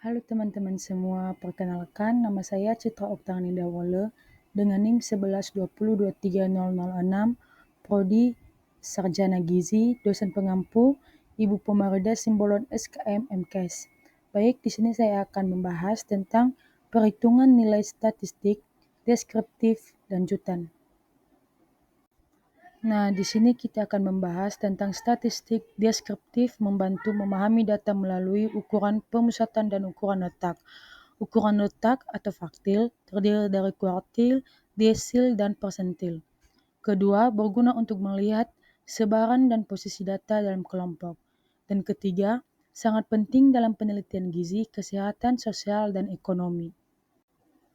Halo teman-teman semua, perkenalkan nama saya Citra Oktani Dawole dengan NIM 1120230006, Prodi Sarjana Gizi, dosen pengampu, Ibu Pemarida Simbolon SKM MKes. Baik, di sini saya akan membahas tentang perhitungan nilai statistik, deskriptif, lanjutan. Nah, di sini kita akan membahas tentang statistik deskriptif membantu memahami data melalui ukuran pemusatan dan ukuran letak. Ukuran letak atau faktil terdiri dari kuartil, desil, dan persentil. Kedua, berguna untuk melihat sebaran dan posisi data dalam kelompok. Dan ketiga, sangat penting dalam penelitian gizi, kesehatan, sosial, dan ekonomi.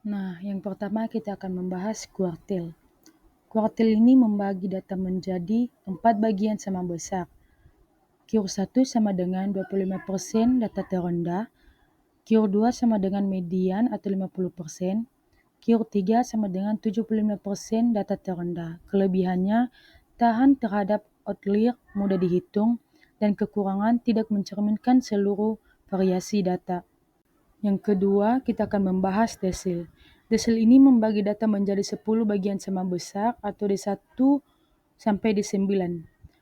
Nah, yang pertama kita akan membahas kuartil. Kuartil ini membagi data menjadi 4 bagian sama besar. Q1 sama dengan 25% data terendah, Q2 sama dengan median atau 50%, Q3 sama dengan 75% data terendah. Kelebihannya, tahan terhadap outlier, mudah dihitung, dan kekurangan tidak mencerminkan seluruh variasi data. Yang kedua, kita akan membahas desil. Desil ini membagi data menjadi 10 bagian sama besar atau D1 sampai D9,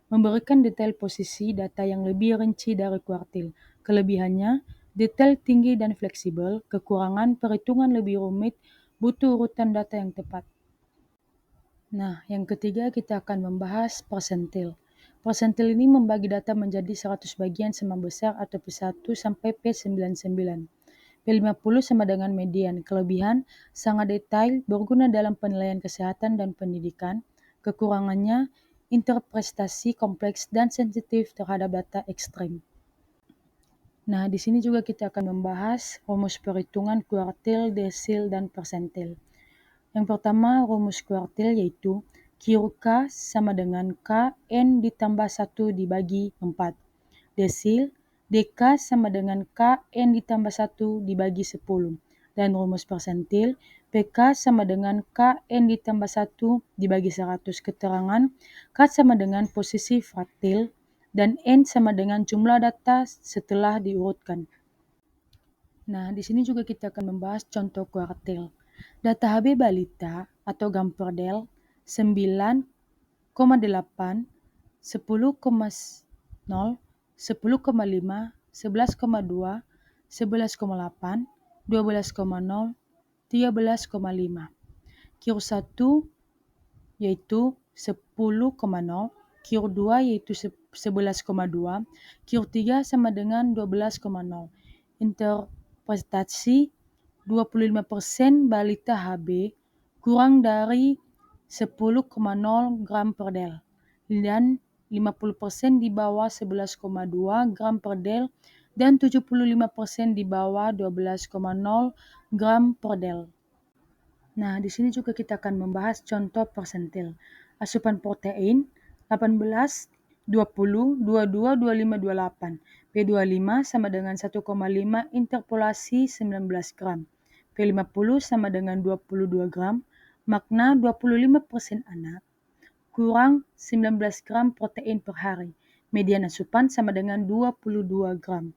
memberikan detail posisi data yang lebih rinci dari kuartil. Kelebihannya, detail tinggi dan fleksibel, kekurangan perhitungan lebih rumit, butuh urutan data yang tepat. Nah, yang ketiga kita akan membahas persentil. Persentil ini membagi data menjadi 100 bagian sama besar atau P1 sampai P99. P50 sama dengan median. Kelebihan, sangat detail, berguna dalam penilaian kesehatan dan pendidikan. Kekurangannya, interpretasi kompleks dan sensitif terhadap data ekstrem. Nah, di sini juga kita akan membahas rumus perhitungan kuartil, desil, dan persentil. Yang pertama, rumus kuartil yaitu QK sama dengan KN ditambah 1 dibagi 4. Desil, DK sama dengan KN ditambah 1 dibagi 10. Dan rumus persentil, PK sama dengan KN ditambah 1 dibagi 100. Keterangan, K sama dengan posisi fraktil, dan N sama dengan jumlah data setelah diurutkan. Nah, di sini juga kita akan membahas contoh kuartil. Data HB balita atau Gamperdel 9,8, 10,0, 10,5, 11,2, 11,8, 12,0, 13,5. Q1 yaitu 10,0, Q2 yaitu 11,2, Q3 sama dengan 12,0. Interpretasi 25% balita HB kurang dari 10,0 gram per del dan 50% di bawah 11,2 gram per del dan 75% di bawah 12,0 gram per del. Nah, di sini juga kita akan membahas contoh persentil. Asupan protein 18, 20, 22, 25, 28. P25 sama dengan 1,5 interpolasi 19 gram. P50 sama dengan 22 gram. Makna 25% anak kurang 19 gram protein per hari. Median asupan sama dengan 22 gram.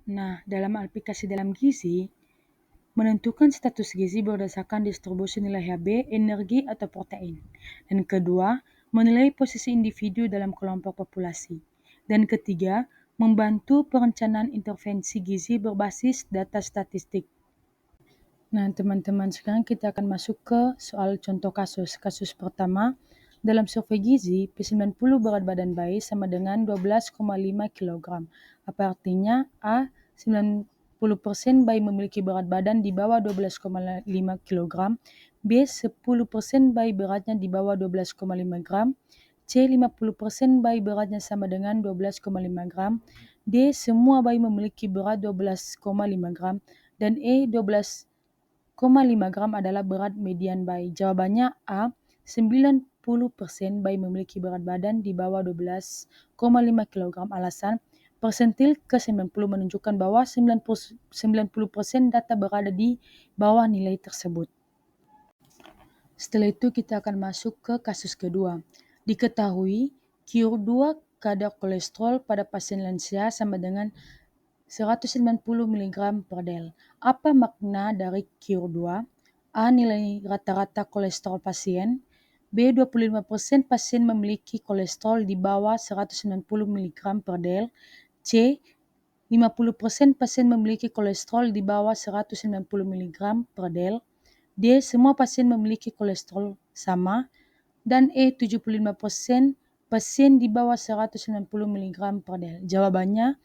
Nah, dalam aplikasi dalam gizi, menentukan status gizi berdasarkan distribusi nilai Hb, energi, atau protein. Dan kedua, menilai posisi individu dalam kelompok populasi. Dan ketiga, membantu perencanaan intervensi gizi berbasis data statistik. Nah, teman-teman, sekarang kita akan masuk ke soal contoh kasus. Kasus pertama, dalam survei gizi, P90 berat badan bayi sama dengan 12,5 kg. Apa artinya? A, 90% bayi memiliki berat badan di bawah 12,5 kg. B, 10% bayi beratnya di bawah 12,5 gram. C, 50% bayi beratnya sama dengan 12,5 gram. D, semua bayi memiliki berat 12,5 gram. Dan E, 12,5 gram adalah berat median bayi. Jawabannya A, 90% bayi memiliki berat badan di bawah 12,5 kg. Alasan, persentil ke-90 menunjukkan bahwa 90% data berada di bawah nilai tersebut. Setelah itu kita akan masuk ke kasus kedua. Diketahui Q2 kadar kolesterol pada pasien lansia sama dengan 190 mg per del. Apa makna dari KIR2? A. Nilai rata-rata kolesterol pasien. B. 25% pasien memiliki kolesterol di bawah 190 mg per del. C. 50% pasien memiliki kolesterol di bawah 190 mg per del. D. Semua pasien memiliki kolesterol sama. Dan E. 75% pasien di bawah 190 mg per del. Jawabannya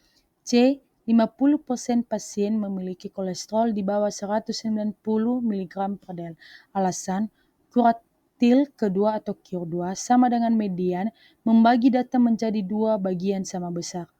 C. 50% pasien memiliki kolesterol di bawah 190 mg per del. Alasan, kuartil kedua atau KIR2 sama dengan median membagi data menjadi dua bagian sama besar.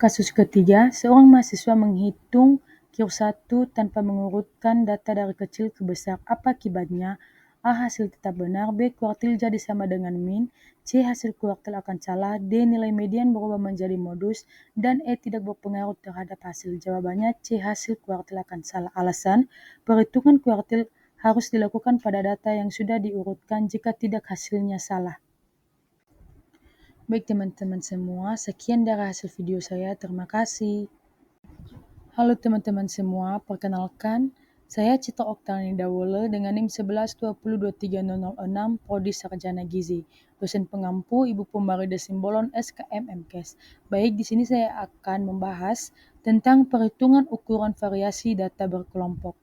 Kasus ketiga, seorang mahasiswa menghitung KIR1 tanpa mengurutkan data dari kecil ke besar. Apa akibatnya? A. Hasil tetap benar. B. Kuartil jadi sama dengan min. C. Hasil kuartil akan salah. D. Nilai median berubah menjadi modus. Dan E. Tidak berpengaruh terhadap hasil. Jawabannya C. Hasil kuartil akan salah. Alasan, perhitungan kuartil harus dilakukan pada data yang sudah diurutkan, jika tidak hasilnya salah. Baik teman-teman semua, sekian dari hasil video saya. Terima kasih. Halo teman-teman semua, perkenalkan, saya Citra Oktani Dawole dengan NIM 11202306, Prodi Sarjana Gizi, dosen pengampu Ibu Pemarida Simbolon SKM MKes. Baik, di sini saya akan membahas tentang perhitungan ukuran variasi data berkelompok.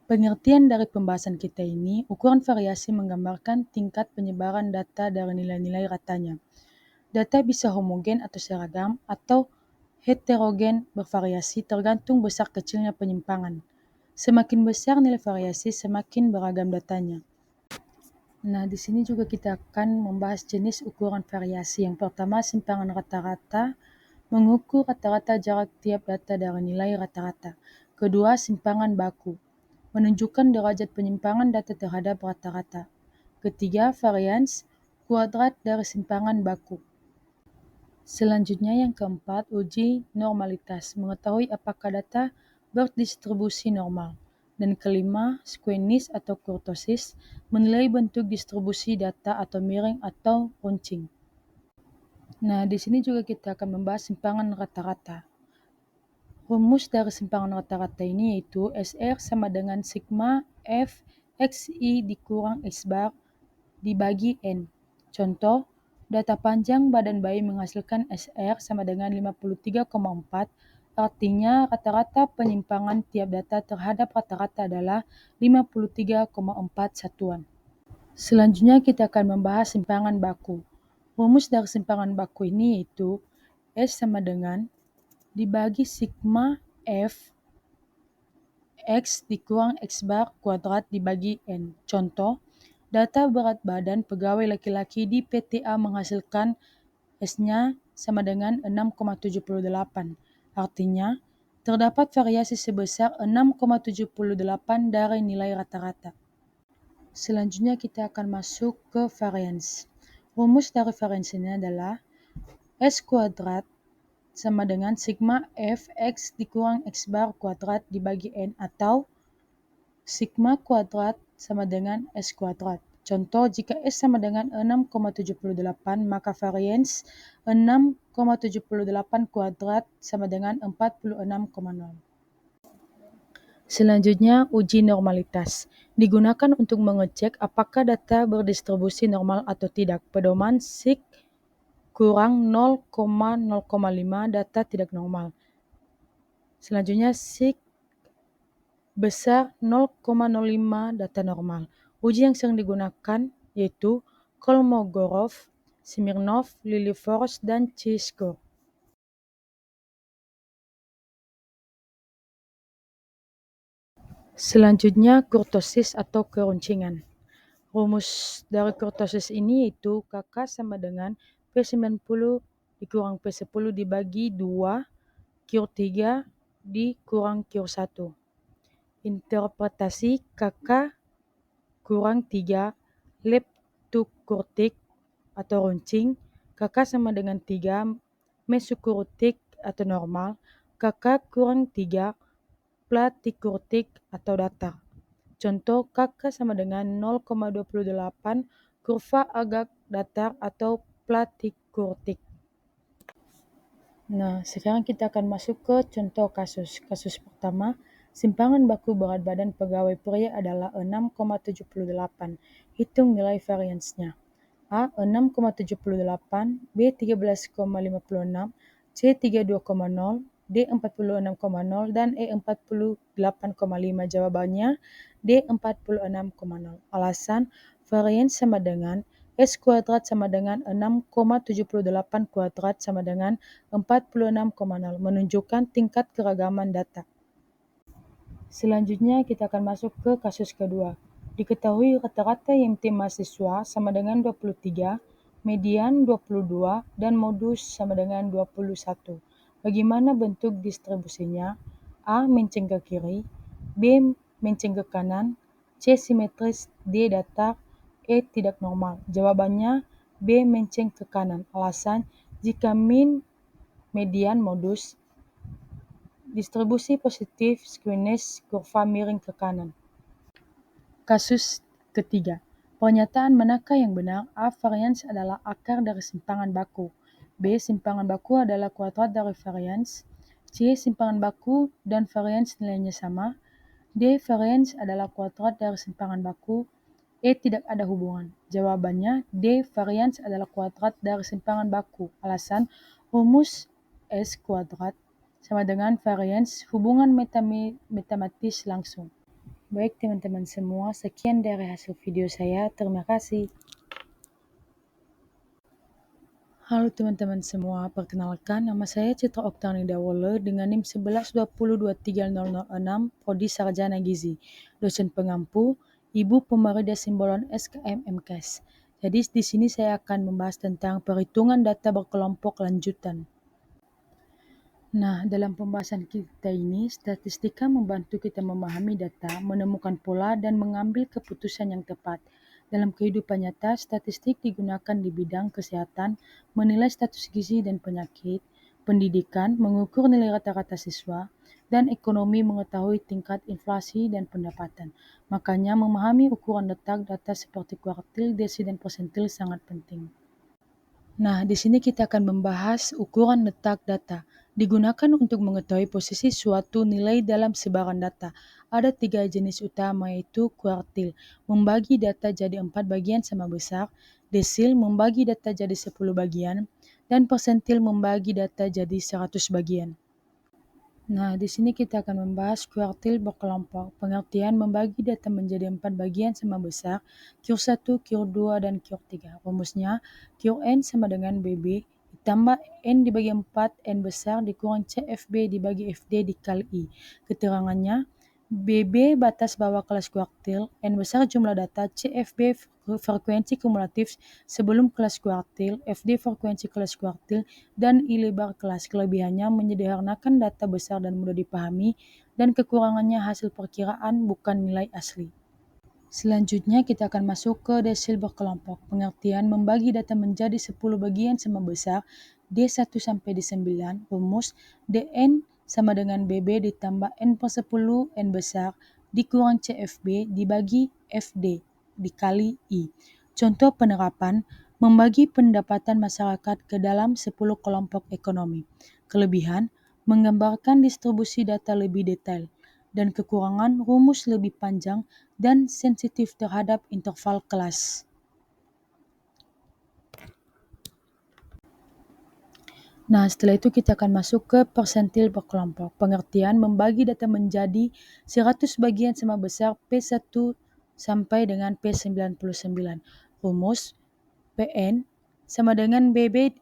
Pengertian dari pembahasan kita ini, ukuran variasi menggambarkan tingkat penyebaran data dari nilai-nilai ratanya. Data bisa homogen atau seragam atau heterogen bervariasi tergantung besar kecilnya penyimpangan. Semakin besar nilai variasi, semakin beragam datanya. Nah, di sini juga kita akan membahas jenis ukuran variasi. Yang pertama, simpangan rata-rata, mengukur rata-rata jarak tiap data dari nilai rata-rata. Kedua, simpangan baku, menunjukkan derajat penyimpangan data terhadap rata-rata. Ketiga, varians, kuadrat dari simpangan baku. Selanjutnya yang keempat, uji normalitas, mengetahui apakah data berdistribusi normal. Dan kelima, squeamish atau kurtosis, menilai bentuk distribusi data atau miring atau runcing. Nah, di sini juga kita akan membahas simpangan rata-rata. Rumus dari simpangan rata-rata ini yaitu SR sama dengan sigma F XI dikurang X bar dibagi N. Contoh, data panjang badan bayi menghasilkan SR sama dengan 53,4, artinya rata-rata penyimpangan tiap data terhadap rata-rata adalah 53,4 satuan. Selanjutnya kita akan membahas simpangan baku. Rumus dari simpangan baku ini yaitu S sama dengan dibagi sigma F X dikurang X bar kuadrat dibagi N. Contoh, data berat badan pegawai laki-laki di PTA menghasilkan S-nya sama dengan 6,78. Artinya, terdapat variasi sebesar 6,78 dari nilai rata-rata. Selanjutnya kita akan masuk ke varians. Rumus dari varians ini adalah S kuadrat sama dengan sigma F X dikurang X bar kuadrat dibagi N atau sigma kuadrat sama dengan S kuadrat. Contoh, jika S sama dengan 6,78, maka varians 6,78 kuadrat sama dengan 46,0. Selanjutnya, uji normalitas. Digunakan untuk mengecek apakah data berdistribusi normal atau tidak. Pedoman sig kurang 0,0,5 data tidak normal. Selanjutnya, sig besar 0,05 data normal. Uji yang sering digunakan yaitu Kolmogorov, Smirnov, Lilliefors, dan Chi-score. Selanjutnya, kurtosis atau keruncingan. Rumus dari kurtosis ini yaitu KK sama dengan P90 dikurang P10 dibagi 2, KIR3 dikurang KIR1. Interpretasi KK kurang 3 leptokurtik atau runcing, KK sama dengan 3 mesokurtik atau normal, KK kurang 3 platikurtik atau datar. Contoh, KK sama dengan 0,28, kurva agak datar atau platikurtik. Nah, sekarang kita akan masuk ke contoh kasus. Kasus pertama, simpangan baku berat badan pegawai pria adalah 6,78. Hitung nilai variansnya. A 6,78, B 13,56, C 32,0, D 46,0, dan E 48,5. Jawabannya D 46,0. Alasan, varians sama dengan S kuadrat sama dengan 6,78 kuadrat sama dengan 46,0, menunjukkan tingkat keragaman data. Selanjutnya kita akan masuk ke kasus kedua. Diketahui rata-rata IMT mahasiswa sama dengan 23, median 22, dan modus sama dengan 21. Bagaimana bentuk distribusinya? A. Menceng ke kiri, B. Menceng ke kanan, C. Simetris, D. datar, E. Tidak normal. Jawabannya B. Menceng ke kanan. Alasan, jika min, median, modus, distribusi positif squeness kurva miring ke kanan. Kasus ketiga. Pernyataan manakah yang benar? A. Varians adalah akar dari simpangan baku. B. Simpangan baku adalah kuadrat dari varians. C. Simpangan baku dan varians nilainya sama. D. Varians adalah kuadrat dari simpangan baku. E. Tidak ada hubungan. Jawabannya D. Varians adalah kuadrat dari simpangan baku. Alasan, rumus S kuadrat sama dengan varians, hubungan matematis langsung. Baik teman-teman semua, sekian dari hasil video saya. Terima kasih. Halo teman-teman semua, perkenalkan nama saya Citra Oktani Dawole dengan NIM 1120230006, Prodi Sarjana Gizi, dosen pengampu, Ibu Pemerida Simbolon SKM MKes. Jadi di sini saya akan membahas tentang perhitungan data berkelompok lanjutan. Nah, dalam pembahasan kita ini, statistika membantu kita memahami data, menemukan pola, dan mengambil keputusan yang tepat. Dalam kehidupan nyata, statistik digunakan di bidang kesehatan, menilai status gizi dan penyakit, pendidikan, mengukur nilai rata-rata siswa, dan ekonomi mengetahui tingkat inflasi dan pendapatan. Makanya memahami ukuran letak data seperti kuartil, desi, dan persentil sangat penting. Nah, di sini kita akan membahas ukuran letak data. Digunakan untuk mengetahui posisi suatu nilai dalam sebaran data. Ada 3 jenis utama, yaitu kuartil, membagi data jadi 4 bagian sama besar, desil, membagi data jadi 10 bagian, dan persentil membagi data jadi 100 bagian. Nah, di sini kita akan membahas kuartil berkelompok. Pengertian membagi data menjadi 4 bagian sama besar, Q1, Q2, dan Q3. Rumusnya, Qn sama dengan BB ditambah N dibagi 4, N besar dikurang CFB dibagi FD dikali I. Keterangannya, BB batas bawah kelas kuartil, N besar jumlah data, CFB frekuensi kumulatif sebelum kelas kuartil, FD frekuensi kelas kuartil, dan I lebar kelas. Kelebihannya menyederhanakan data besar dan mudah dipahami, dan kekurangannya hasil perkiraan bukan nilai asli. Selanjutnya kita akan masuk ke desil berkelompok. Pengertian membagi data menjadi 10 bagian sama besar, D1 sampai D9. Rumus Dn sama dengan BB ditambah N per 10 N besar dikurang CFB dibagi FD dikali I. Contoh penerapan, membagi pendapatan masyarakat ke dalam 10 kelompok ekonomi. Kelebihan, menggambarkan distribusi data lebih detail, dan kekurangan, rumus lebih panjang dan sensitif terhadap interval kelas. Nah, setelah itu kita akan masuk ke persentil berkelompok. Pengertian membagi data menjadi 100 bagian sama besar P1 sampai dengan P99. Rumus Pn sama dengan BB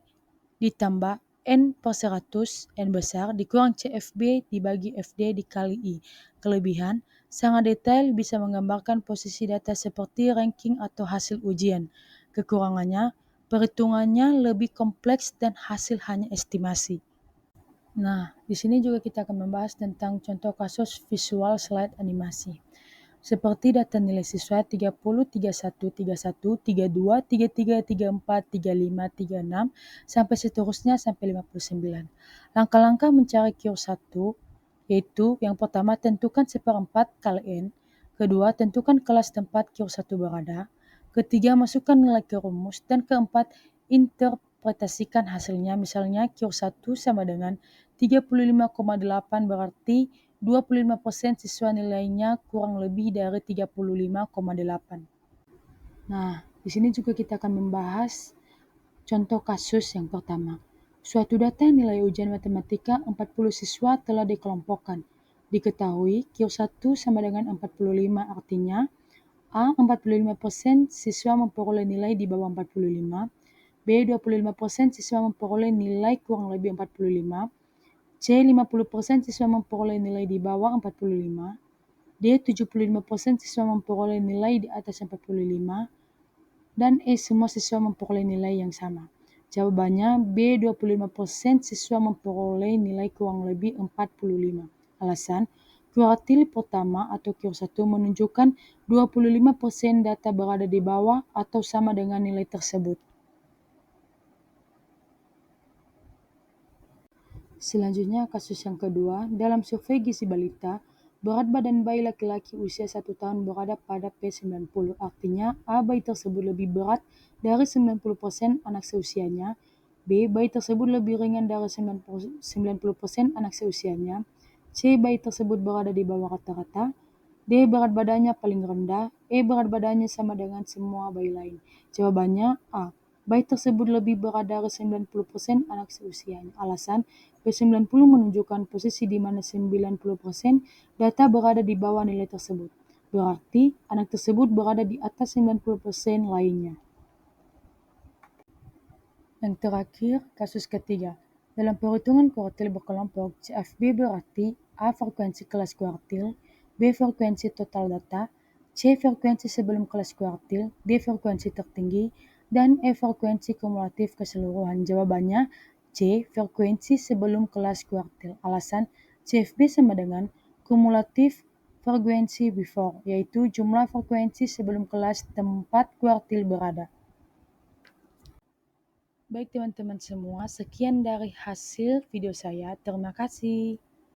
ditambah N per 100 N besar dikurang CFB dibagi FD dikali I. Kelebihan, sangat detail, bisa menggambarkan posisi data seperti ranking atau hasil ujian. Kekurangannya, perhitungannya lebih kompleks dan hasil hanya estimasi. Nah, di sini juga kita akan membahas tentang contoh kasus visual slide animasi. Seperti data nilai siswa 30, 31, 31, 32, 33, 34, 35, 36, sampai seterusnya sampai 59. Langkah-langkah mencari Q1 yaitu yang pertama tentukan seperempat kali N, kedua tentukan kelas tempat Q1 berada, ketiga masukkan nilai ke rumus, dan keempat interpretasikan hasilnya. Misalnya Q1 sama dengan 35,8 berarti 25% siswa nilainya kurang lebih dari 35,8. Nah, di sini juga kita akan membahas contoh kasus yang pertama. Suatu data nilai ujian matematika 40 siswa telah dikelompokkan. Diketahui Q1 sama dengan 45, artinya A. 45% siswa memperoleh nilai di bawah 45, B. 25% siswa memperoleh nilai kurang lebih 45, C. 50% siswa memperoleh nilai di bawah 45, D. 75% siswa memperoleh nilai di atas 45, dan E. Semua siswa memperoleh nilai yang sama. Jawabannya B. 25% siswa memperoleh nilai kurang lebih 45. Alasan, kuartil pertama atau Q1 menunjukkan 25% data berada di bawah atau sama dengan nilai tersebut. Selanjutnya, kasus yang kedua. Dalam survei gizi balita, berat badan bayi laki-laki usia 1 tahun berada pada P90. Artinya, A. Bayi tersebut lebih berat dari 90% anak seusianya. B. Bayi tersebut lebih ringan dari 90% anak seusianya. C. Bayi tersebut berada di bawah rata-rata. D. Berat badannya paling rendah. E. Berat badannya sama dengan semua bayi lain. Jawabannya A. Bayi tersebut lebih berat dari 90% anak seusianya. Alasan, P90 menunjukkan posisi di mana 90% data berada di bawah nilai tersebut. Berarti, anak tersebut berada di atas 90% lainnya. Yang terakhir, kasus ketiga. Dalam perhitungan kuartil berkelompok, CFB berarti A. Frekuensi kelas kuartil, B. Frekuensi total data, C. Frekuensi sebelum kelas kuartil, D. Frekuensi tertinggi, dan E. Frekuensi kumulatif keseluruhan. Jawabannya C. Frekuensi sebelum kelas kuartil. Alasan, CFB sama dengan kumulatif frekuensi before, yaitu jumlah frekuensi sebelum kelas tempat kuartil berada. Baik teman-teman semua, sekian dari hasil video saya. Terima kasih.